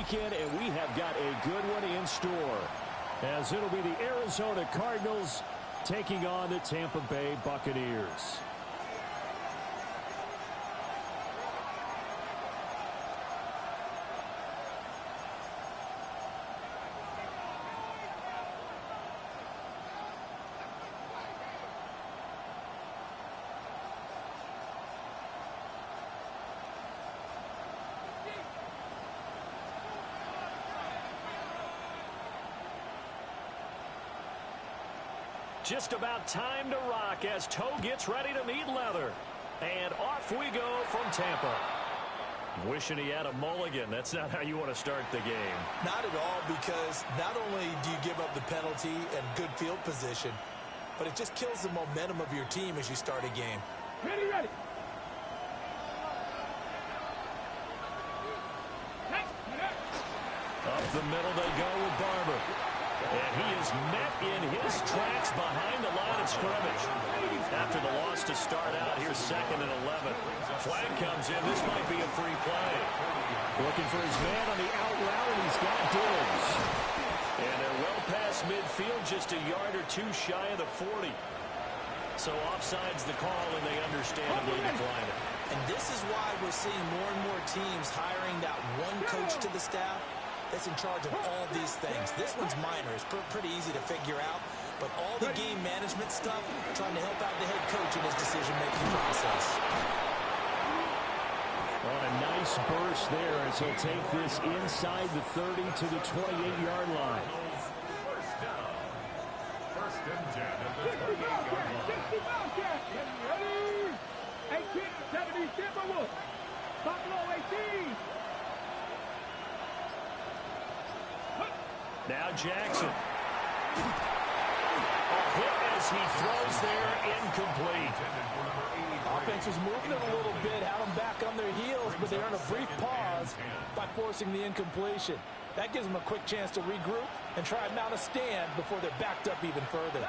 weekend, and we have got a good one in store, as it'll be the Arizona Cardinals taking on the Tampa Bay Buccaneers. Just about time to rock as toe gets ready to meet leather. And off we go from Tampa. Wishing he had a mulligan. That's not how you want to start the game. Not at all, because not only do you give up the penalty and good field position, but it just kills the momentum of your team as you start a game. Ready, ready. Up the middle they go with Barber. And he is met in his tracks behind the line of scrimmage. After the loss to start out, here's 2nd and 11. Flag comes in. This might be a free play. Looking for his man on the out route, and he's got Diggs. And they're well past midfield, just a yard or two shy of the 40. So offside's the call, and they understandably decline it. And this is why we're seeing more and more teams hiring that one coach to the staff that's in charge of all these things. This one's minor. It's pretty easy to figure out. But all the game management stuff, trying to help out the head coach in his decision-making process. On a nice burst there as he'll take this inside the 30 to the 28-yard line. First down. First and 10 at the 28-yard line. 18-70 Timberwolves. Buffalo 18. Now Jackson. A hit as he throws there, incomplete. Offense was moving it a little bit, had them back on their heels, but they earned a brief pause by forcing the incompletion. That gives them a quick chance to regroup and try and mount a stand before they're backed up even further.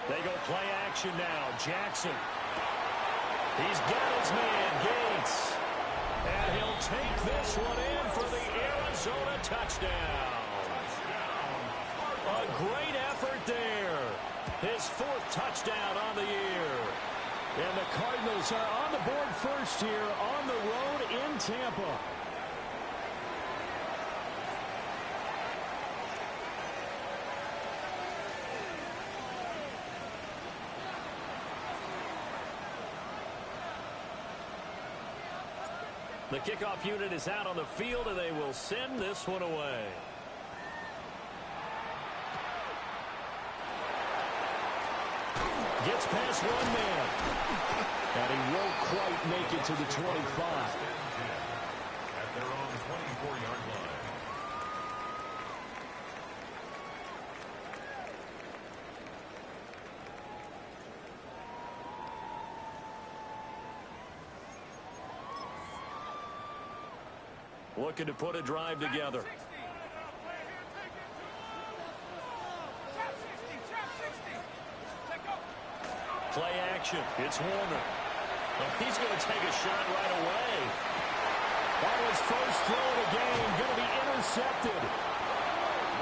They go play action now. Jackson. He's got his man, Gates. And he'll take this one in for the Arizona touchdown. A great effort there. His 4th touchdown on the year. And the Cardinals are on the board first here on the road in Tampa. The kickoff unit is out on the field, and they will send this one away. Gets past one man. And he won't quite make it to the 25. At their own 24-yard line. Looking to put a drive together. Play action. It's Warner. And he's going to take a shot right away. On his first throw of the game, going to be intercepted.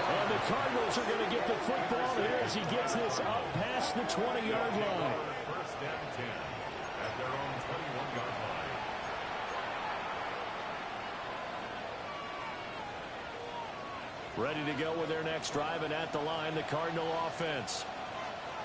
And the Cardinals are going to get the football here as he gets this up past the 20-yard line. First and 10 at their own 21-yard line. Ready to go with their next drive, and at the line, the Cardinal offense.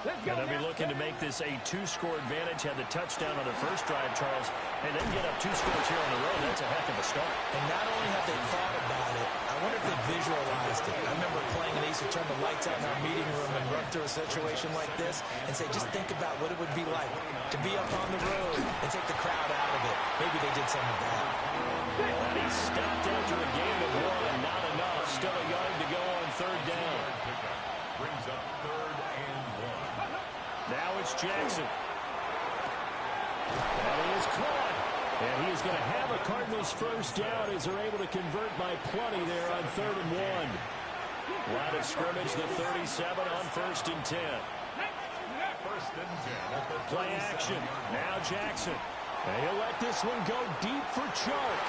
And they'll be looking to make this a 2-score advantage. Had the touchdown on the first drive, Charles, and then get up 2 scores here on the road. That's a heck of a start. And not only have they thought about it, I wonder if they visualized it. I remember playing and they used to turn the lights out in our meeting room and run through a situation like this and say, just think about what it would be like to be up on the road and take the crowd out of it. Maybe they did some of that. And he stopped after a gain of 1. Not enough. Still a yard to go on 3rd down. Brings up 3rd and 1. Now it's Jackson. And he is caught. And he is going to have a Cardinals first down as they're able to convert by plenty there on 3rd and 1. Line of scrimmage, the 37 on 1st and 10. First and 10. Play action. Now Jackson. And he'll let this one go deep for Chark.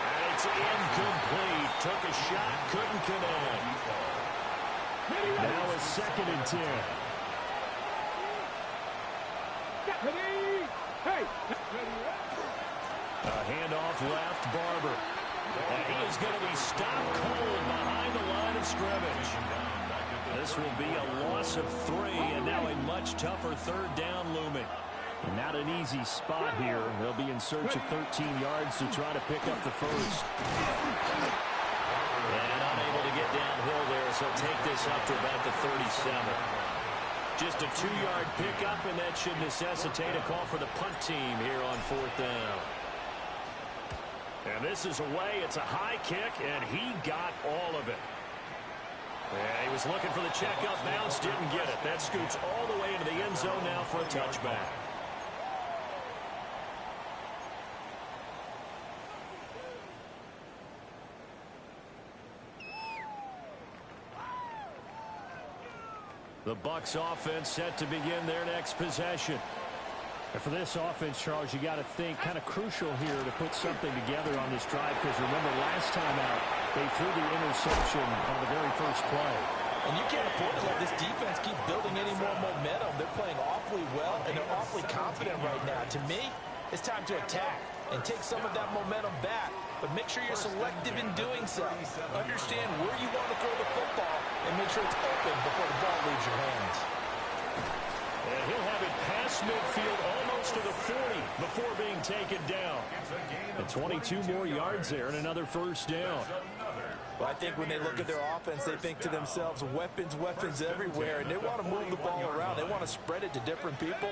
And it's incomplete. Took a shot, couldn't connect. Now a 2nd and 10. A handoff left, Barber. And he is going to be stopped cold behind the line of scrimmage. This will be a loss of 3, and now a much tougher 3rd down looming. Not an easy spot here. They'll be in search of 13 yards to try to pick up the first. And unable to get downhill there, so take this up to about the 37. Just a 2-yard pickup, and that should necessitate a call for the punt team here on 4th down. And this is away. It's a high kick, and he got all of it. And he was looking for the checkup bounce, didn't get it. That scoots all the way into the end zone now for a touchback. The Bucs offense set to begin their next possession. And for this offense, Charles, you got to think kind of crucial here to put something together on this drive, because remember last time out they threw the interception on the very first play. And you can't afford to let this defense keep building any more momentum. They're playing awfully well, and they're awfully confident right now. To me, it's time to attack and take some of that momentum back. But make sure you're selective in doing so. Understand where you want to throw the football and make sure it's open before the ball leaves your hands. And he'll have it past midfield almost to the 40 before being taken down. And 22 more yards there and another 1st down. Well, I think when they look at their offense, they think to themselves, weapons, weapons everywhere, and they want to move the ball around. They want to spread it to different people.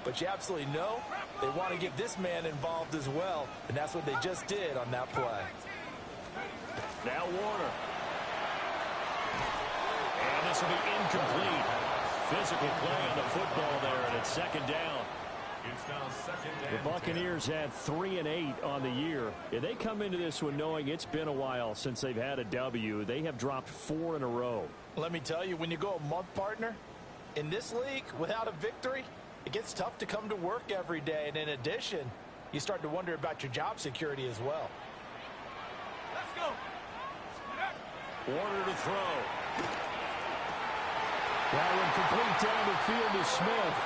But you absolutely know they want to get this man involved as well, and that's what they just did on that play. Now Warner. And this will be incomplete. Physical play on the football there, and it's 2nd down. It's now 2nd The Buccaneers had 3 and 8 on the year. If they come into this one knowing it's been a while since they've had a W, they have dropped 4 in a row. Let me tell you, when you go a month, partner, in this league without a victory, it gets tough to come to work every day. And in addition, you start to wonder about your job security as well. Let's go. Warner to throw. That one complete down the field to Smith.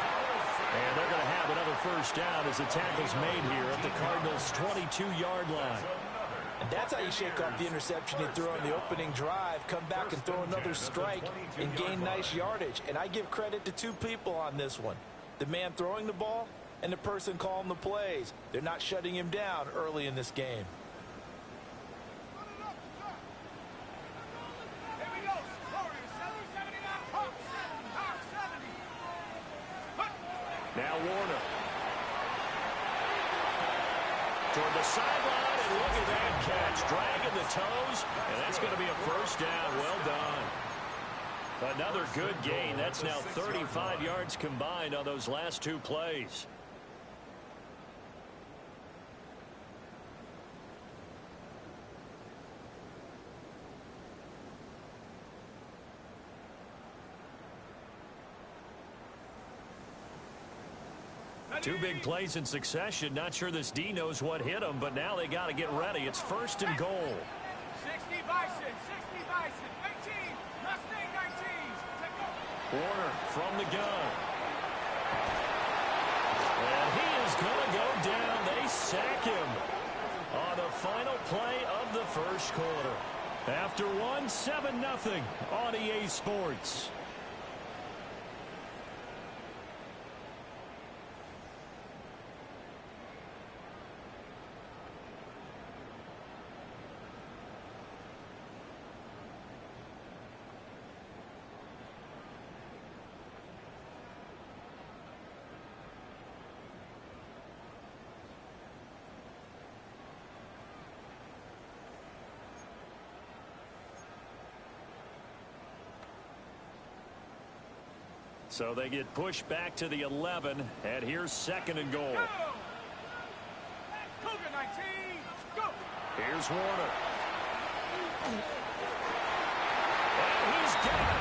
And they're going to have another 1st down as the tackle's made here at the Cardinals' 22-yard line. And that's how you shake off the interception you threw on the opening drive, come back and throw another strike and gain nice yardage. And I give credit to 2 people on this one. The man throwing the ball and the person calling the plays. They're not shutting him down early in this game. Now Warner. Toward the sideline, and look at that catch. Dragging the toes, and that's going to be a 1st down. Well done. Another good gain. That's now 35 yards combined on those last 2 plays. Two big plays in succession. Not sure this D knows what hit them, but now they got to get ready. It's 1st and goal. 60 Bison, 60 Bison, 19, Mustang 19. Warner from the gun. And he is going to go down. They sack him on the final play of the 1st quarter. After 7-0 on EA Sports. So they get pushed back to the 11, and here's 2nd and goal. Cougar 19, go. Here's Warner. And he's got it.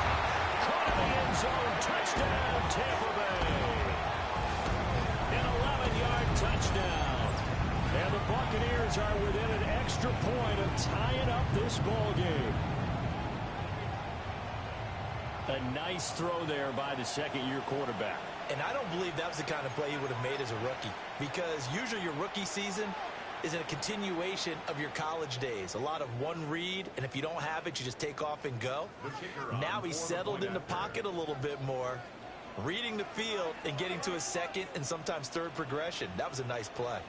Caught in the end zone. Touchdown, Tampa Bay. An 11-yard touchdown. And And the Buccaneers are within an extra point of tying up this ball game. A nice throw there by the second-year quarterback. And I don't believe that was the kind of play he would have made as a rookie, because usually your rookie season is a continuation of your college days. A lot of one read, and if you don't have it, you just take off and go. Now he's settled in the pocket a little bit more, reading the field and getting to his second and sometimes third progression. That was a nice play.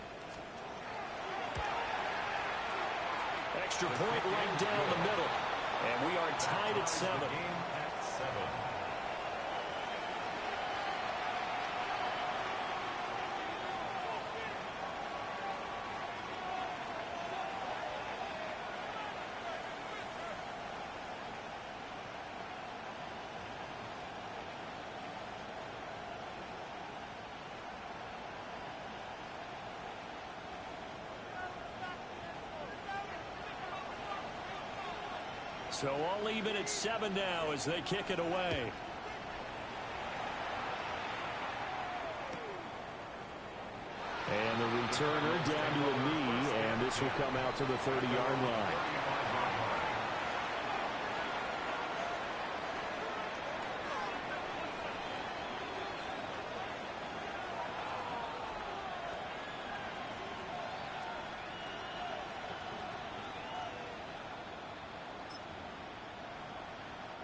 Extra point right down the middle. And we are tied at 7. So all even at 7 now as they kick it away. And the returner down to a knee, and this will come out to the 30-yard line.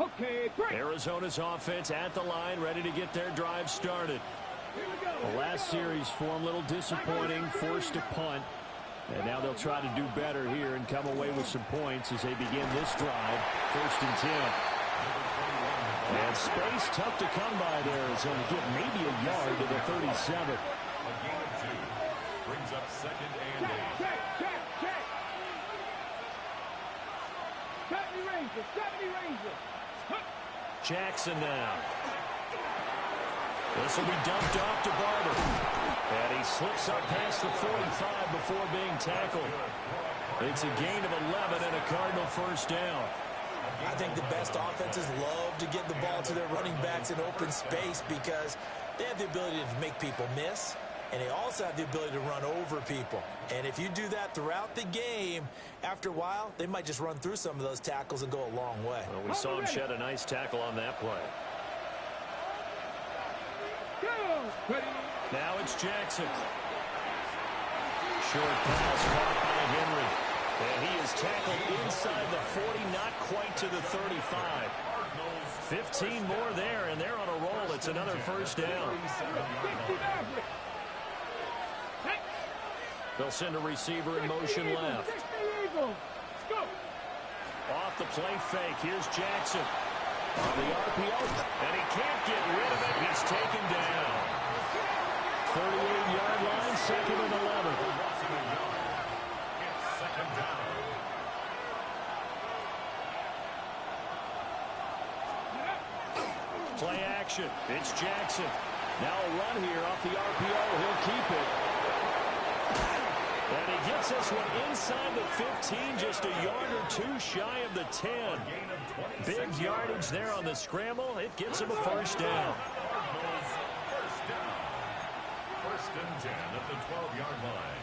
Okay, break. Arizona's offense at the line, ready to get their drive started. The last series for them, a little disappointing, forced a punt. And now they'll try to do better here and come away with some points as they begin this drive. 1st and 10. And space tough to come by there. Arizona get maybe a yard to the 37. A gain of 2 brings up 2nd and 8. Check. 70 Rangers. Jackson now. This will be dumped off to Barber. And he slips up past the 45 before being tackled. It's a gain of 11 and a Cardinal 1st down. I think the best offenses love to get the ball to their running backs in open space because they have the ability to make people miss, and they also have the ability to run over people. And if you do that throughout the game, after a while, they might just run through some of those tackles and go a long way. Well, we saw him shed a nice tackle on that play. Now it's Jackson. Short pass caught by Henry. And he is tackled inside the 40, not quite to the 35. 15 more there, and they're on a roll. It's another 1st down. They'll send a receiver in motion left. Off the play fake. Here's Jackson. On the RPO. And he can't get rid of it. He's taken down. 38-yard line, 2nd and 11. It's 2nd down. Play action. It's Jackson. Now a run here off the RPO. He'll keep it. And he gets this one inside the 15, just a yard or 2 shy of the 10. Big yardage there on the scramble. It gets him a 1st down. 1st and 10 at the 12-yard line.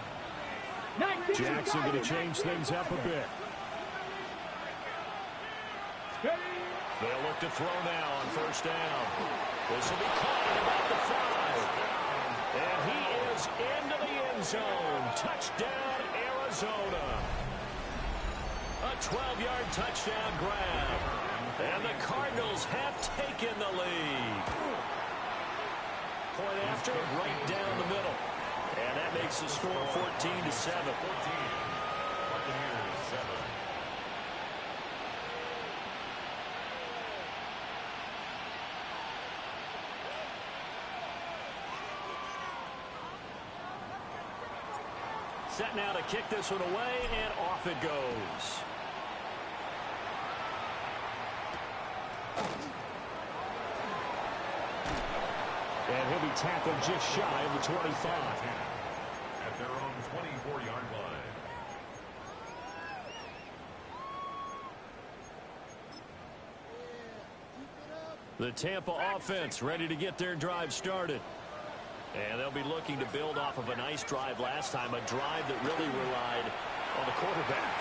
Jackson going to change things up a bit. They'll look to throw now on 1st down. This will be caught at about the 5. And he is into the end zone. Touchdown, Arizona. A 12-yard touchdown grab. And the Cardinals have taken the lead. Point after, right down the middle. And that makes the score 14-7. 14. Buccaneers 7. Set now to kick this one away, and off it goes. And he'll be tackled just shy of the 25. At their own 24-yard line. The Tampa offense ready to get their drive started. And they'll be looking to build off of a nice drive last time, a drive that really relied on the quarterback.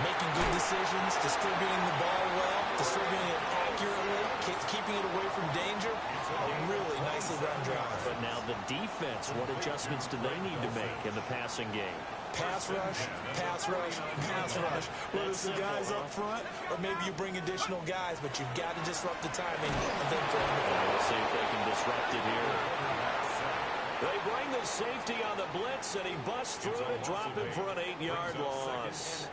Making good decisions, distributing the ball well, distributing it accurately, keeping it away from danger. A really nicely run drive. But now the defense, what adjustments do they need to make in the passing game? Pass rush, pass rush, pass rush. Whether it's the guys up front or maybe you bring additional guys, but you've got to disrupt the timing of them throwing the ball. We'll see if they can disrupt it here. They bring the safety on the blitz, and he busts through to drop him for an 8-yard loss.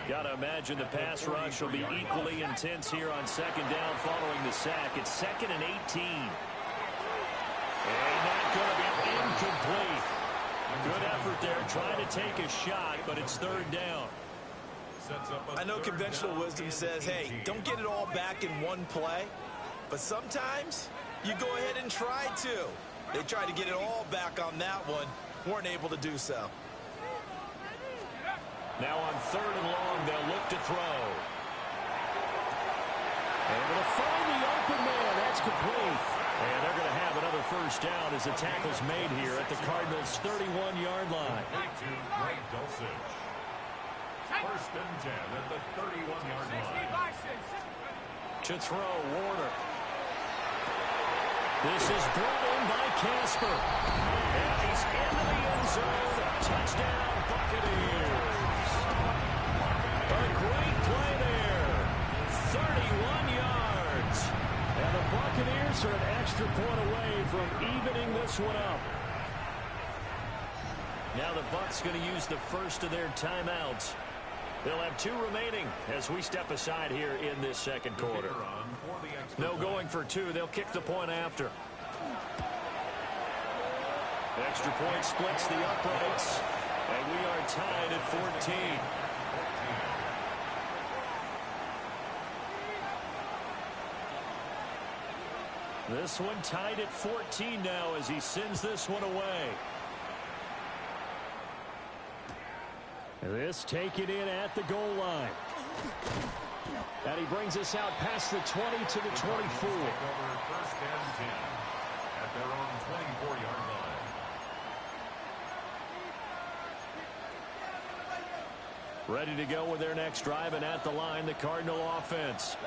Got to imagine the pass rush will be equally intense here on second down following the sack. It's 2nd and 18. And not going to be incomplete. Good effort there, trying to take a shot, but it's 3rd down. I know conventional wisdom says, hey, don't get it all back in one play, but sometimes you go ahead and try to. They tried to get it all back on that one, weren't able to do so. Now on 3rd and long, they'll look to throw. Able to find the open man, that's complete. And they're going to have another first down as the tackle's made here at the Cardinals' 31-yard line. 1st and 10 at the 31-yard line. To throw, Warner. This is brought in by Casper. And he's into the end zone. Touchdown, Buccaneers. A great play there. 31 yards. And the Buccaneers are an extra point away from evening this one up. Now the Bucs going to use the first of their timeouts. They'll have 2 remaining as we step aside here in this 2nd quarter. No going for 2. They'll kick the point after. Extra point splits the uprights. And we are tied at 14. This one tied at 14 now as he sends this one away. This taken in at the goal line. And he brings us out past the 20 to the 24. 1st and 10 at their own 24-yard line. Ready to go with their next drive, and at the line, the Cardinal offense.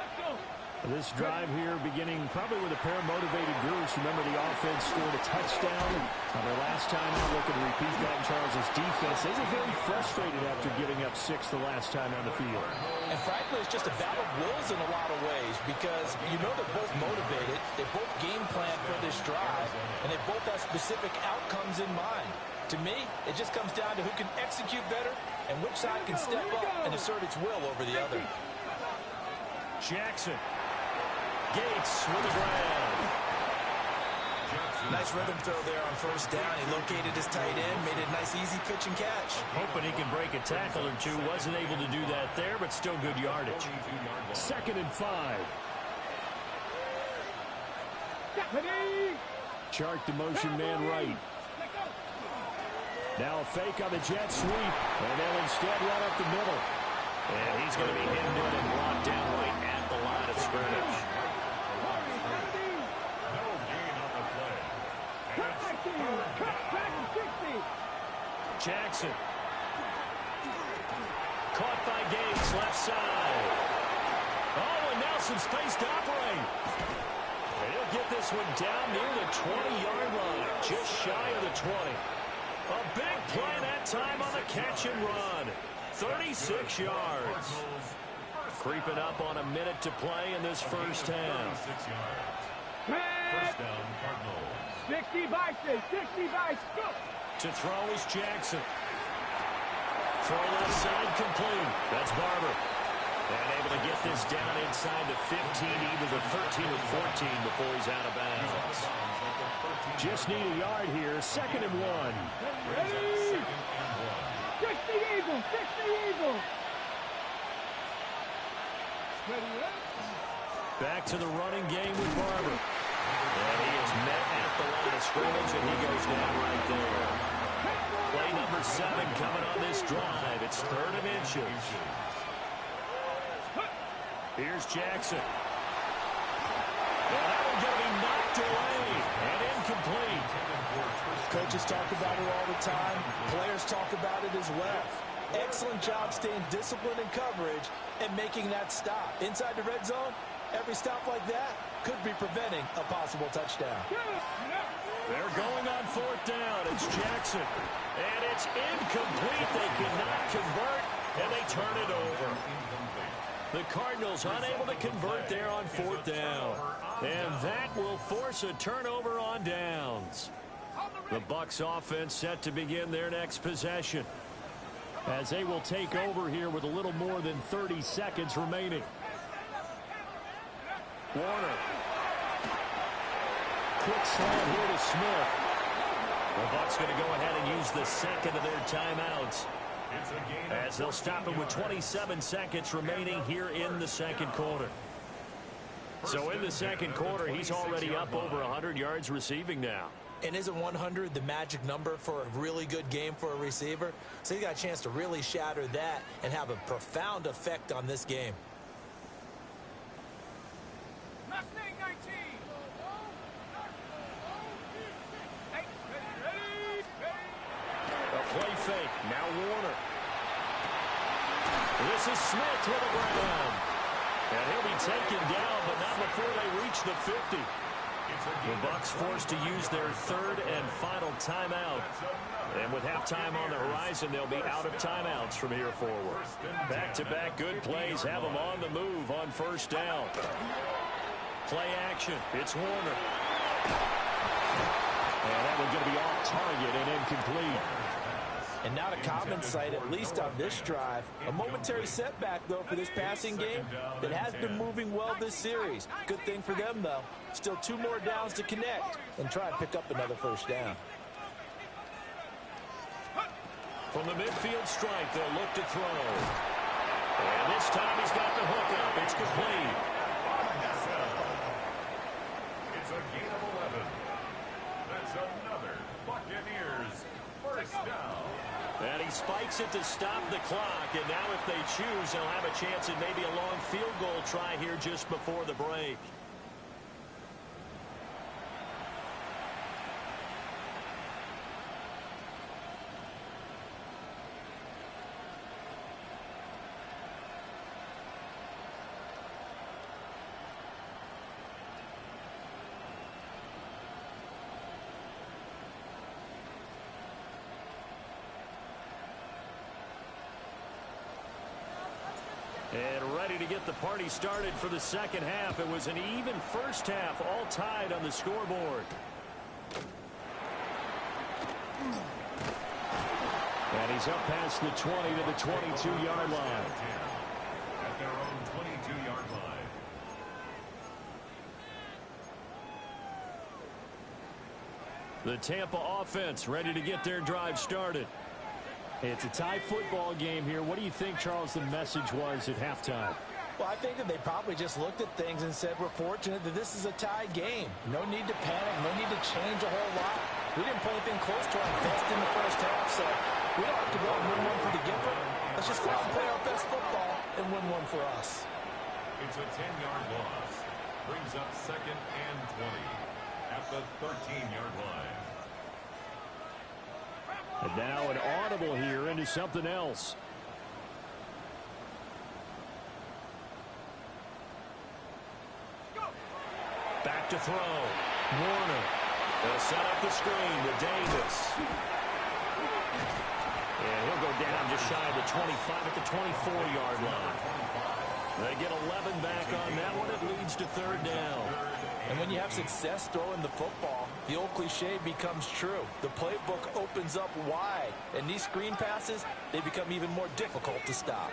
This drive here beginning probably with a pair of motivated groups. Remember, the offense scored a touchdown on their last time out. Looking to repeat that in Charles' defense. They were very frustrated after giving up 6 the last time on the field. And frankly, it's just a battle of wills in a lot of ways because you know they're both motivated. They both game plan for this drive, and they both have specific outcomes in mind. To me, it just comes down to who can execute better and which side can step up and assert its will over the other. Jackson. Gates with the grab. Nice rhythm throw there on 1st down. He located his tight end, made it a nice easy pitch and catch. Hoping he can break a tackle or 2. Wasn't able to do that there, but still good yardage. 2nd and 5. Chart the motion man right. Now a fake on the jet sweep, and they'll instead run up the middle. And he's going to be hemmed in and brought down right at the line of scrimmage. Jackson. Caught by Gates, left side. Oh, and Nelson space to operate. And he'll get this one down near the 20-yard line, just shy of the 20. A big play that time on the catch and run. 36 yards. Creeping up on a minute to play in this first half. 1st down, Cardinals. 60 Vices, 60 Vices, go! To throw is Jackson. Throw left side complete. That's Barber. And able to get this down inside the 15, either the 13 or 14 before he's out of bounds. Just need a yard here. 2nd and 1. Ready? 60 Eagles, 60 Eagles! Back to the running game with Barber. And he is met at the line of scrimmage, and he goes down right there. Play number 7 coming on this drive. It's 3rd and inches. Here's Jackson. And that one's going to be knocked away and incomplete. Coaches talk about it all the time. Players talk about it as well. Excellent job staying disciplined in coverage and making that stop. Inside the red zone, every stop like that could be preventing a possible touchdown. They're going on fourth down. It's Jackson. And it's incomplete. They cannot convert, and they turn it over. The Cardinals unable to convert there on fourth down. And that will force a turnover on downs. The Bucs offense set to begin their next possession, as they will take over here with a little more than 30 seconds remaining. Warner. Quick slant here to Smith. The Bucs going to go ahead and use the second of their timeouts, as they'll stop it with 27 seconds remaining here in the second quarter. So in the second quarter, he's already up over 100 yards receiving now. And isn't 100 the magic number for a really good game for a receiver? So he got a chance to really shatter that and have a profound effect on this game. Mustang 19. A play fake. Now Warner. This is Smith with a ground. And he'll be taken down, but not before they reach the 50. The Bucs forced to use their third and final timeout. And with halftime on the horizon, they'll be out of timeouts from here forward. Back-to-back good plays have them on the move on first down. Play action. It's Warner. And that one's going to be off target and incomplete. And not a common sight, at least on this drive. A momentary setback, though, for this passing game that has been moving well this series. Good thing for them, though. Still 2 more downs to connect and try and pick up another first down. From the midfield stripe, they'll look to throw. And this time he's got the hook up. It's complete. It's a gain of 11. That's another Buccaneers first down. And he spikes it to stop the clock. And now if they choose, they'll have a chance at maybe a long field goal try here just before the break. And ready to get the party started for the second half. It was an even first half, all tied on the scoreboard. And he's up past the 20 to the 22-yard line. At their own 22-yard line. The Tampa offense ready to get their drive started. It's a tie football game here. What do you think, Charles, the message was at halftime? Well, I think that they probably just looked at things and said, we're fortunate that this is a tie game. No need to panic. No need to change a whole lot. We didn't play anything close to our best in the first half, so we don't have to go and win one for the giver. Let's just go out and play our best football and win one for us. It's a 10-yard loss. Brings up second and 20 at the 13-yard line. And now an audible here into something else. Back to throw. Warner. They'll set up the screen to Davis. And he'll go down just shy of the 25 at the 24-yard line. They get 11 back on that one. It leads to third down. And when you have success throwing the football, the old cliche becomes true. The playbook opens up wide, and these screen passes, they become even more difficult to stop.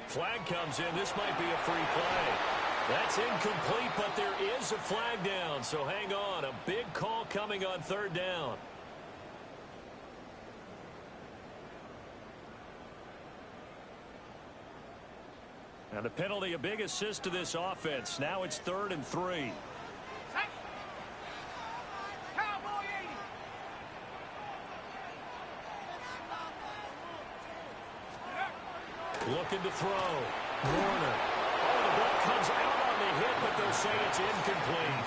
Flag comes in. This might be a free play. That's incomplete, but there is a flag down, so hang on. A big call coming on third down. And the penalty, a big assist to this offense. Now it's 3rd and 3. Cowboy 80. Looking to throw. Warner. Oh, the ball comes out on the hit, but they'll say it's incomplete.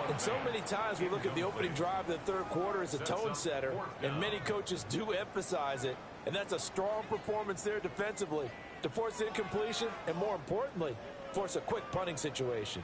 And so many times we look at the opening drive of the third quarter as a tone setter, and many coaches do emphasize it. And that's a strong performance there defensively to force incompletion and, more importantly, force a quick punting situation.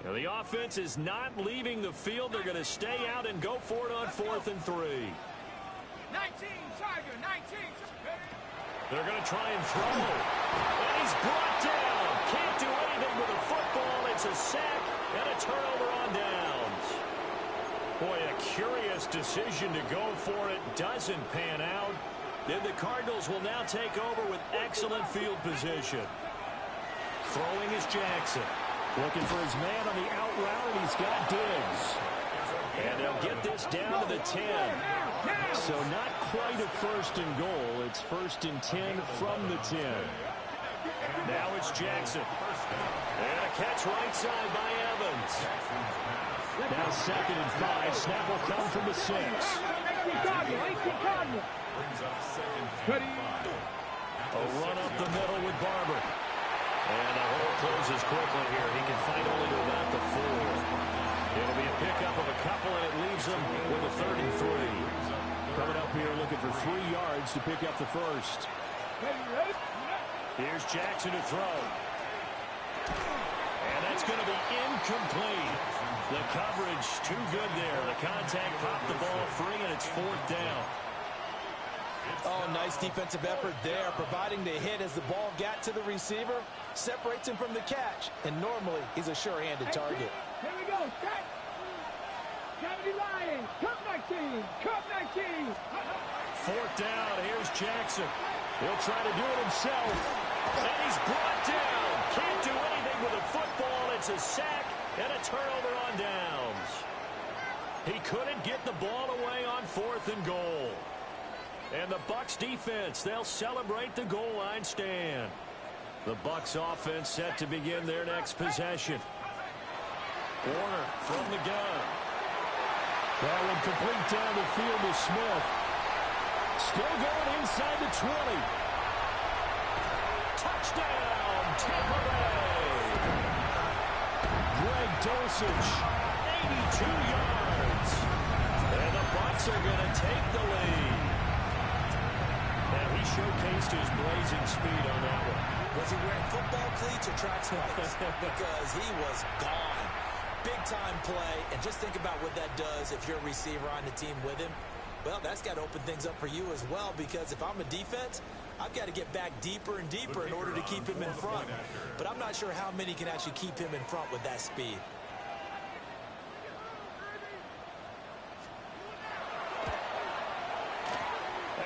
Now the offense is not leaving the field. They're going to stay out and go for it on 4th and 3. 19, Tiger, 19. They're going to try and throw. And he's brought down. Can't do anything with a football. It's a sack and a turnover on downs. Boy, a curious decision to go for it. Doesn't pan out. Then the Cardinals will now take over with excellent field position. Throwing is Jackson. Looking for his man on the out route, and he's got Diggs. And they'll get this down to the 10. So not quite a 1st and goal. It's 1st and 10 from the 10. Now it's Jackson. And a catch right side by Evans. Now 2nd and 5. Snap will come from the 6. A run up the middle with Barber. And the hole closes quickly here. He can fight only to about the 4. It'll be a pickup of a couple, and it leaves him with a 3rd and 3. Coming up here looking for 3 yards to pick up the 1st. Here's Jackson to throw. And that's going to be incomplete. The coverage too good there. The contact popped the ball free, and it's 4th down. Oh, nice defensive effort there, providing the hit as the ball got to the receiver, separates him from the catch, and normally he's a sure-handed target. Here we go, set. 70 Lions, Cup 19, Cup 19. 4th down, here's Jackson. He'll try to do it himself, and he's brought down. Can't do anything with a football. It's a sack and a turnover on downs. He couldn't get the ball away on 4th and goal. And the Bucs defense, they'll celebrate the goal line stand. The Bucs offense set to begin their next possession. Warner from the gun. That one complete down the field to Smith. Still going inside the 20. Touchdown, Tampa Bay. Greg Dulcich. 82 yards. And the Bucs are going to take the lead. And he showcased his blazing speed on that one. Was he wearing football cleats or track spikes? Because he was gone. Big-time play. And just think about what that does if you're a receiver on the team with him. Well, that's got to open things up for you as well, because if I'm a defense, I've got to get back deeper and deeper in order to keep him in front. But I'm not sure how many can actually keep him in front with that speed.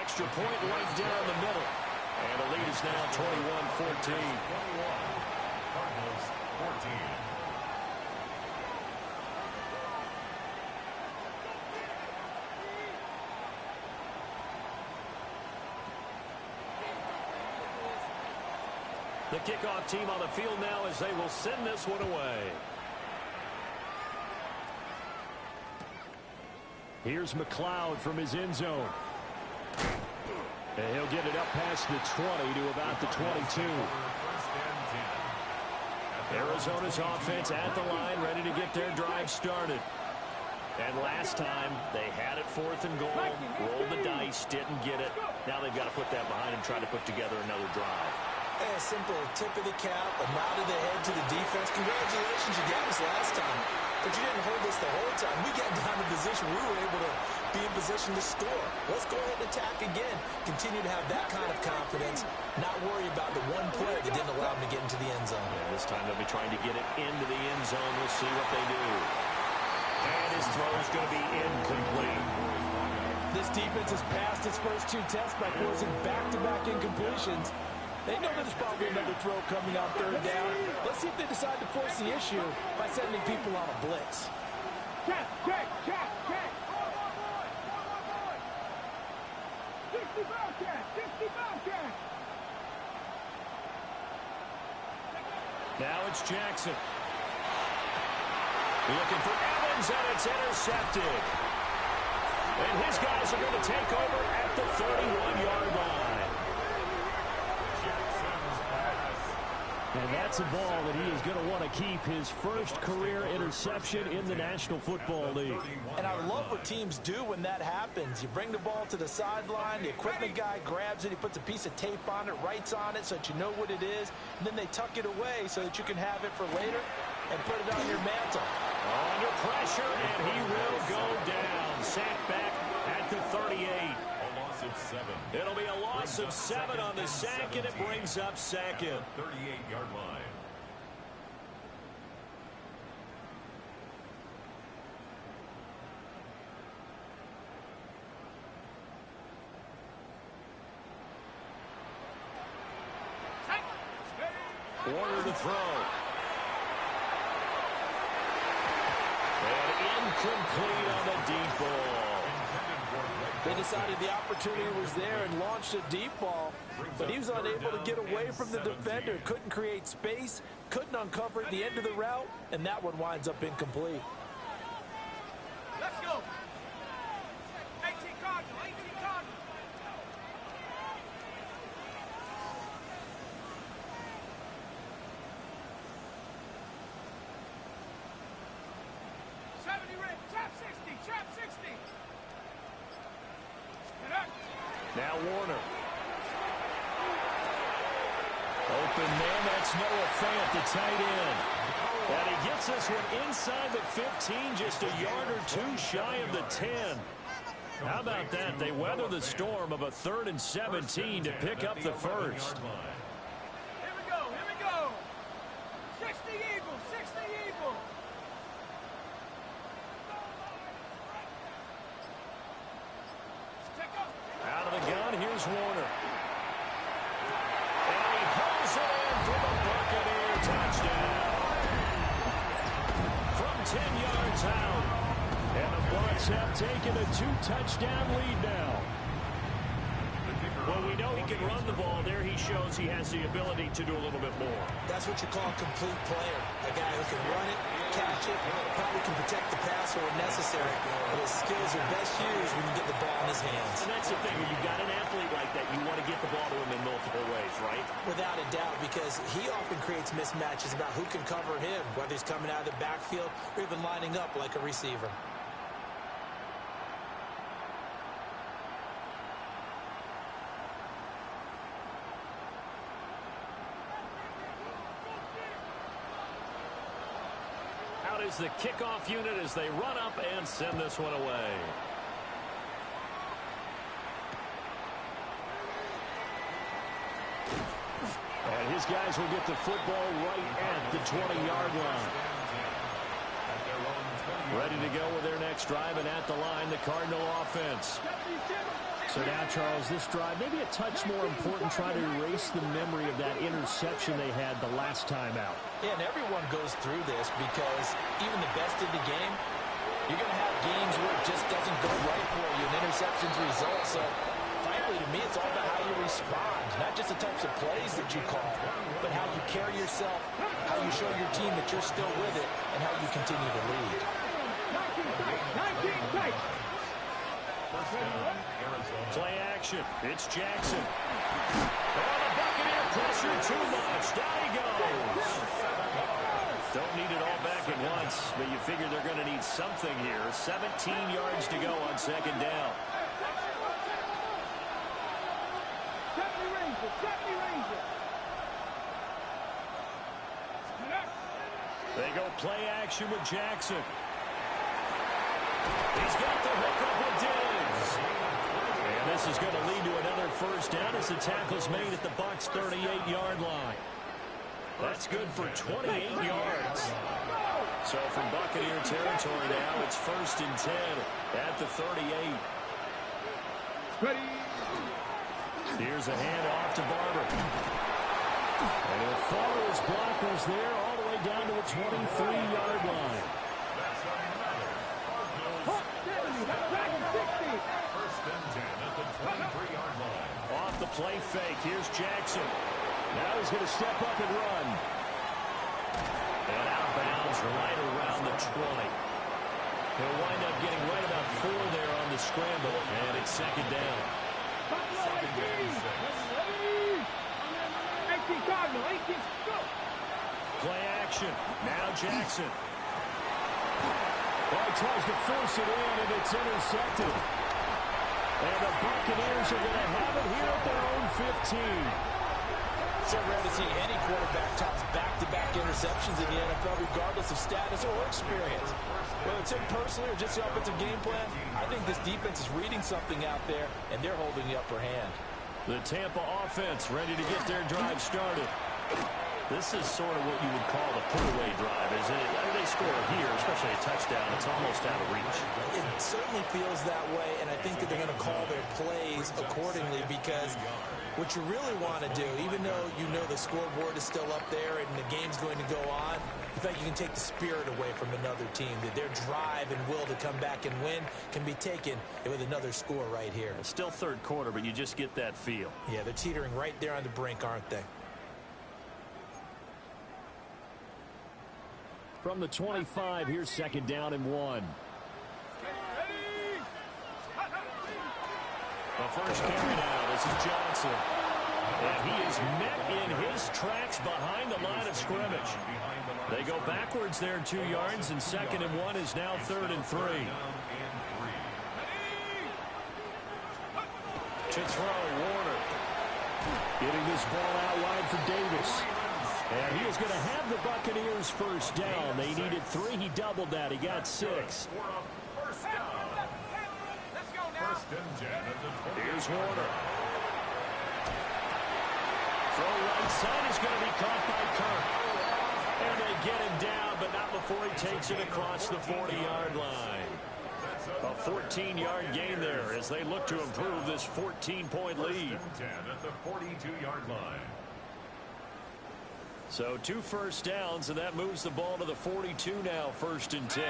Extra point right down the middle. And the lead is now 21-14. Cardinals 14. The kickoff team on the field now as they will send this one away. Here's McLeod from his end zone. And he'll get it up past the 20 to about the 22. Arizona's offense at the line, ready to get their drive started. And last time, they had it 4th and goal, rolled the dice, didn't get it. Now they've got to put that behind and try to put together another drive. A simple tip of the cap, a nod of the head to the defense. Congratulations, you got us last time. But you didn't hold us the whole time. We got down in position. We were able to be in position to score. Let's go ahead and attack again. Continue to have that kind of confidence. Not worry about the one play that didn't allow them to get into the end zone. Yeah, this time they'll be trying to get it into the end zone. We'll see what they do. And his throw is going to be incomplete. This defense has passed its first 2 tests by forcing back-to-back incompletions. They know there's probably another throw coming on third down. Let's see if they decide to force the issue by sending people on a blitz. Check. 60 Bobcat. Now it's Jackson. Looking for Evans, and it's intercepted. And his guys are going to take over at the 31-yard line. And that's a ball that he is going to want to keep, his first career interception in the National Football League. And I love what teams do when that happens. You bring the ball to the sideline, the equipment guy grabs it, he puts a piece of tape on it, writes on it so that you know what it is, and then they tuck it away so that you can have it for later and put it on your mantle. Under pressure, and he will go down. Sacked back at the 38. Of 7. It'll be a loss of 7 on the sack, and it brings up second. 38-yard line. Warner to throw. And incomplete on the deep ball. They decided the opportunity was there and launched a deep ball, but he was unable to get away from the defender. Couldn't create space, couldn't uncover at the end of the route, and that one winds up incomplete. Let's go. 18 Cardinal. Trap 60. Now Warner. Open man, that's Noah Fant, the tight end. And he gets this one inside the 15, just a yard or two shy of the 10. How about that? They weather the storm of a 3rd and 17 to pick up the first. Here we go. 60 Eagles. Out of the gun, here's Warner. And he pulls it in for the Buccaneer touchdown. From 10 yards out. And the Bucs have taken a 2-touchdown lead now. Well, we know he can run the ball. There he shows he has the ability to do a little bit more. That's what you call a complete player. A guy who can run it, catch it, probably can protect the passer when necessary. But his skills are best used when you get the ball in his hands. And that's the thing. When you've got an athlete like that, you want to get the ball to him in multiple ways, right? Without a doubt, because he often creates mismatches about who can cover him, whether he's coming out of the backfield or even lining up like a receiver. Out is the kickoff unit as they run up and send this one away. And his guys will get the football right at the 20-yard line. Ready to go with their next drive, and at the line, the Cardinal offense. So now, Charles, this drive, maybe a touch more important, trying to erase the memory of that interception they had the last time out. Yeah, and everyone goes through this because even the best in the game, you're going to have games where it just doesn't go right for you, and interceptions result. So, frankly, to me, it's all about how you respond, not just the types of plays that you call, but how you carry yourself, how you show your team that you're still with it, and how you continue to lead. 19 tight. Play action. It's Jackson. Oh, the Buccaneer pressure too much. Down he goes. Don't need it all back at once, but you figure they're going to need something here. 17 yards to go on second down. 70 Ranger. They go play action with Jackson. He's got the hook up with Diggs. And this is going to lead to another first down as the tackle's made at the Bucs' 38-yard line. That's good for 28 yards. So from Buccaneer territory now, it's 1st and 10 at the 38. Ready. Here's a handoff to Barber. follow his blockers there all the way down to the 23-yard line. First and 10 at the 23-yard line. Off the play fake. Here's Jackson. Now he's going to step up and run. And out of bounds right around the 20. He'll wind up getting right about 4 there on the scramble. And it's second down. Second and 6. Play action. Now Jackson. Well, he tries to force it in, and it's intercepted. And the Buccaneers are going to have it here at their own 15. So rare to see any quarterback toss back-to-back interceptions in the NFL, regardless of status or experience. Whether it's him personally or just the offensive game plan, I think this defense is reading something out there, and they're holding the upper hand. The Tampa offense ready to get their drive started. This is sort of what you would call the put-away drive, isn't it? I mean, they score here, especially a touchdown. It's almost out of reach. It certainly feels that way, and I think that they're going to call their plays accordingly because what you really want to do, even though you know the scoreboard is still up there and the game's going to go on, in fact, you can take the spirit away from another team. That their drive and will to come back and win can be taken with another score right here. It's still third quarter, but you just get that feel. Yeah, they're teetering right there on the brink, aren't they? From the 25, here's second down and 1. The first carry now. This is Johnson. And he is met in his tracks behind the line of scrimmage. They go backwards there 2 yards, and second and 1 is now third and 3. To throw, Warner. Getting this ball out wide for Davis. And he is going to have the Buccaneers first down. They needed 3. He doubled that. He got 6. First and 10 at the 20. Here's Warner. Throw right side is going to be caught by Kirk. And they get him down, but not before he takes it across the 40-yard line. A 14-yard gain there as they look to improve this 14-point lead. First and 10 at the 42-yard line. So 2 first downs, and that moves the ball to the 42 now, first and 10.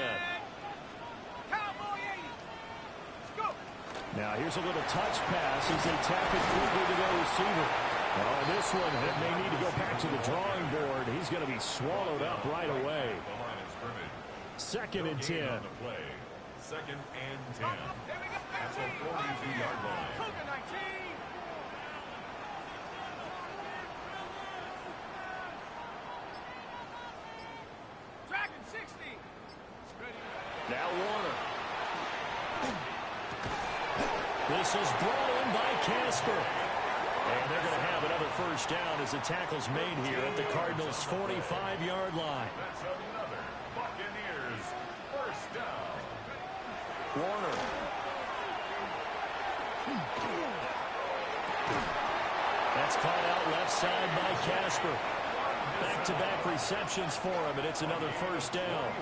Now here's a little touch pass as they tap it quickly to their receiver. Oh, this one, it may need to go back to the drawing board. He's going to be swallowed up right away. Second and 10. Second and 10. That's a 42-yard line. Now Warner. This is brought in by Casper. And they're going to have another first down as the tackle's made here at the Cardinals' 45-yard line. That's another Buccaneers first down. Warner. That's caught out left side by Casper. Back-to-back receptions for him, and it's another first down.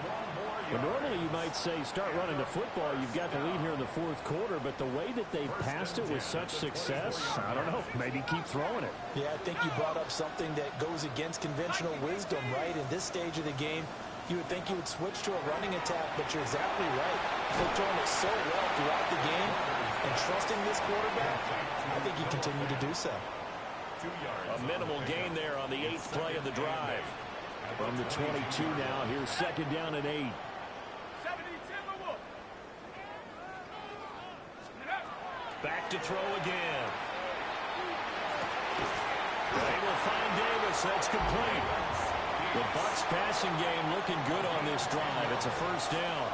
Well, normally you might say start running the football. You've got the lead here in the fourth quarter, but the way that they passed it with such success, I don't know, maybe keep throwing it. Yeah, I think you brought up something that goes against conventional wisdom, right? In this stage of the game, you would think you would switch to a running attack, but you're exactly right. They've thrown it so well throughout the game, and trusting this quarterback, I think you continue to do so. A minimal gain there on the 8th play of the drive. From the 22 now, here's second down and 8. Back to throw again. They will find Davis. That's complete. The Bucs passing game looking good on this drive. It's a first down.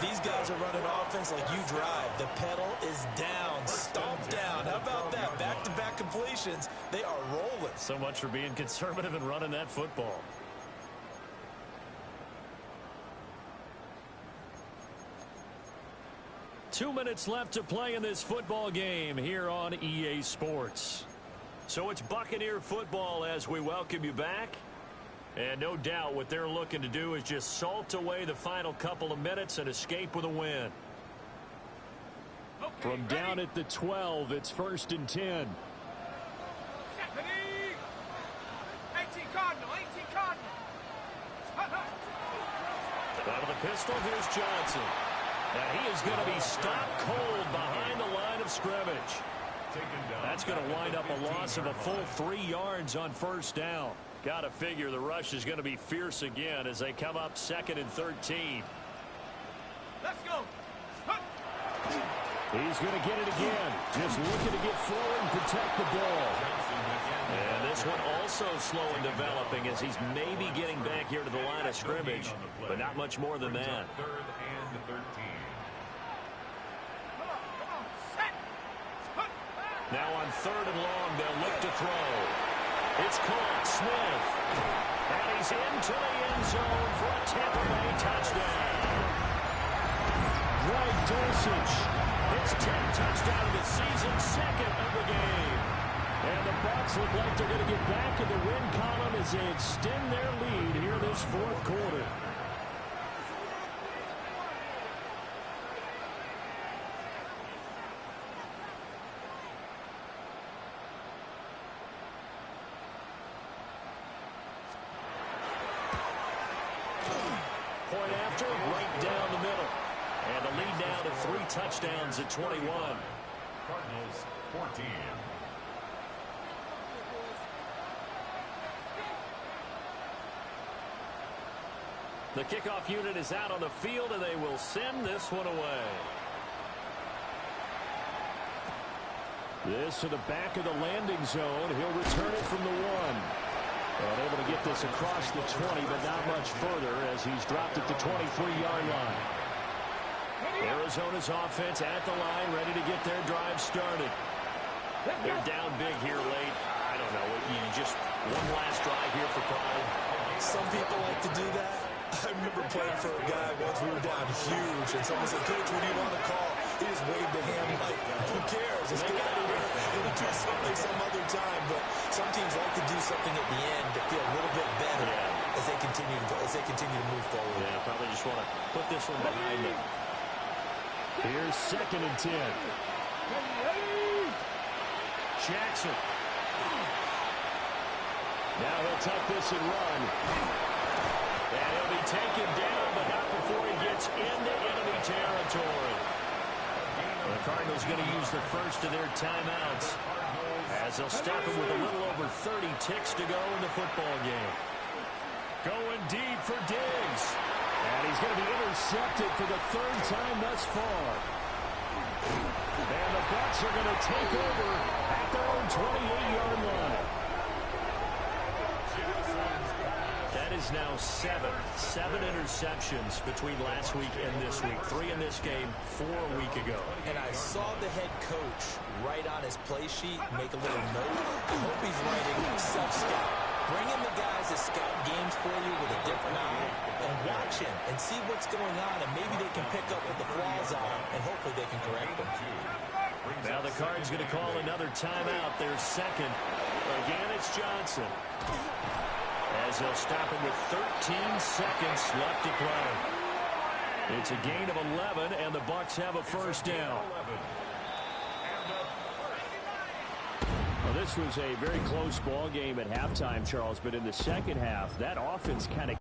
These guys are running offense like you drive. The pedal is down, stomped down. How about that? Back-to-back completions. They are rolling. So much for being conservative and running that football. Two minutes left to play in this football game here on EA Sports. So it's Buccaneer football as we welcome you back. And no doubt what they're looking to do is just salt away the final couple of minutes and escape with a win. From down at the 12, it's first and 10. Out of the pistol, here's Johnson. And he is going to be stopped cold behind the line of scrimmage. That's going to wind up a loss of a full 3 yards on first down. Got to figure the rush is going to be fierce again as they come up 2nd and 13. Let's go. He's going to get it again. Just looking to get forward and protect the ball. And this one also slow in developing as he's maybe getting back here to the line of scrimmage, but not much more than that. 3rd and 13. Now on 3rd and long, they'll look to throw. It's caught. Smith. And he's into the end zone for a Tampa Bay touchdown. Right dosage. His 10th touchdown of the season, 2nd of the game. And the Bucs look like they're going to get back in the win column as they extend their lead here this 4th quarter. Point after, right down the middle. And the lead now to 3 touchdowns at 21. Cardinals 14. The kickoff unit is out on the field, and they will send this one away. This to the back of the landing zone. He'll return it from the 1. And able to get this across the 20, but not much further as he's dropped at the 23-yard line. Arizona's offense at the line, ready to get their drive started. They're down big here late. I don't know. You just one last drive here for Pride. Some people like to do that. I remember playing for a guy once we were down huge, and someone said, "Coach, what do you want to call?" He just waved to him like, "Who cares? Let's get out of here. We'll do something some other time." But some teams like to do something at the end to feel a little bit better as they continue to move forward. Yeah, probably just want to put this one behind them. Here's 2nd and 10. Jackson. Now he'll tuck this and run. And he'll be taken down, but not before he gets into enemy territory. The Cardinals going to use the first of their timeouts as they'll stop him with a little over 30 ticks to go in the football game. Going deep for Diggs. And he's going to be intercepted for the 3rd time thus far. And the Bucs are going to take over at their own 28-yard line. That is now 7 interceptions between last week and this week. 3 in this game, 4 a week ago. And I saw the head coach write on his play sheet, make a little note. I hope he's writing self-scout. Bring in the guys that scout games for you with a different eye and watch him and see what's going on, and maybe they can pick up what the flaws are, and hopefully they can correct them. Now the Cards going to call another timeout. Their 2nd. Again, it's Johnson. As they'll stop him with 13 seconds left to play. It's a gain of 11, and the Bucs have a first down. Well, this was a very close ball game at halftime, Charles, but in the second half, that offense kind of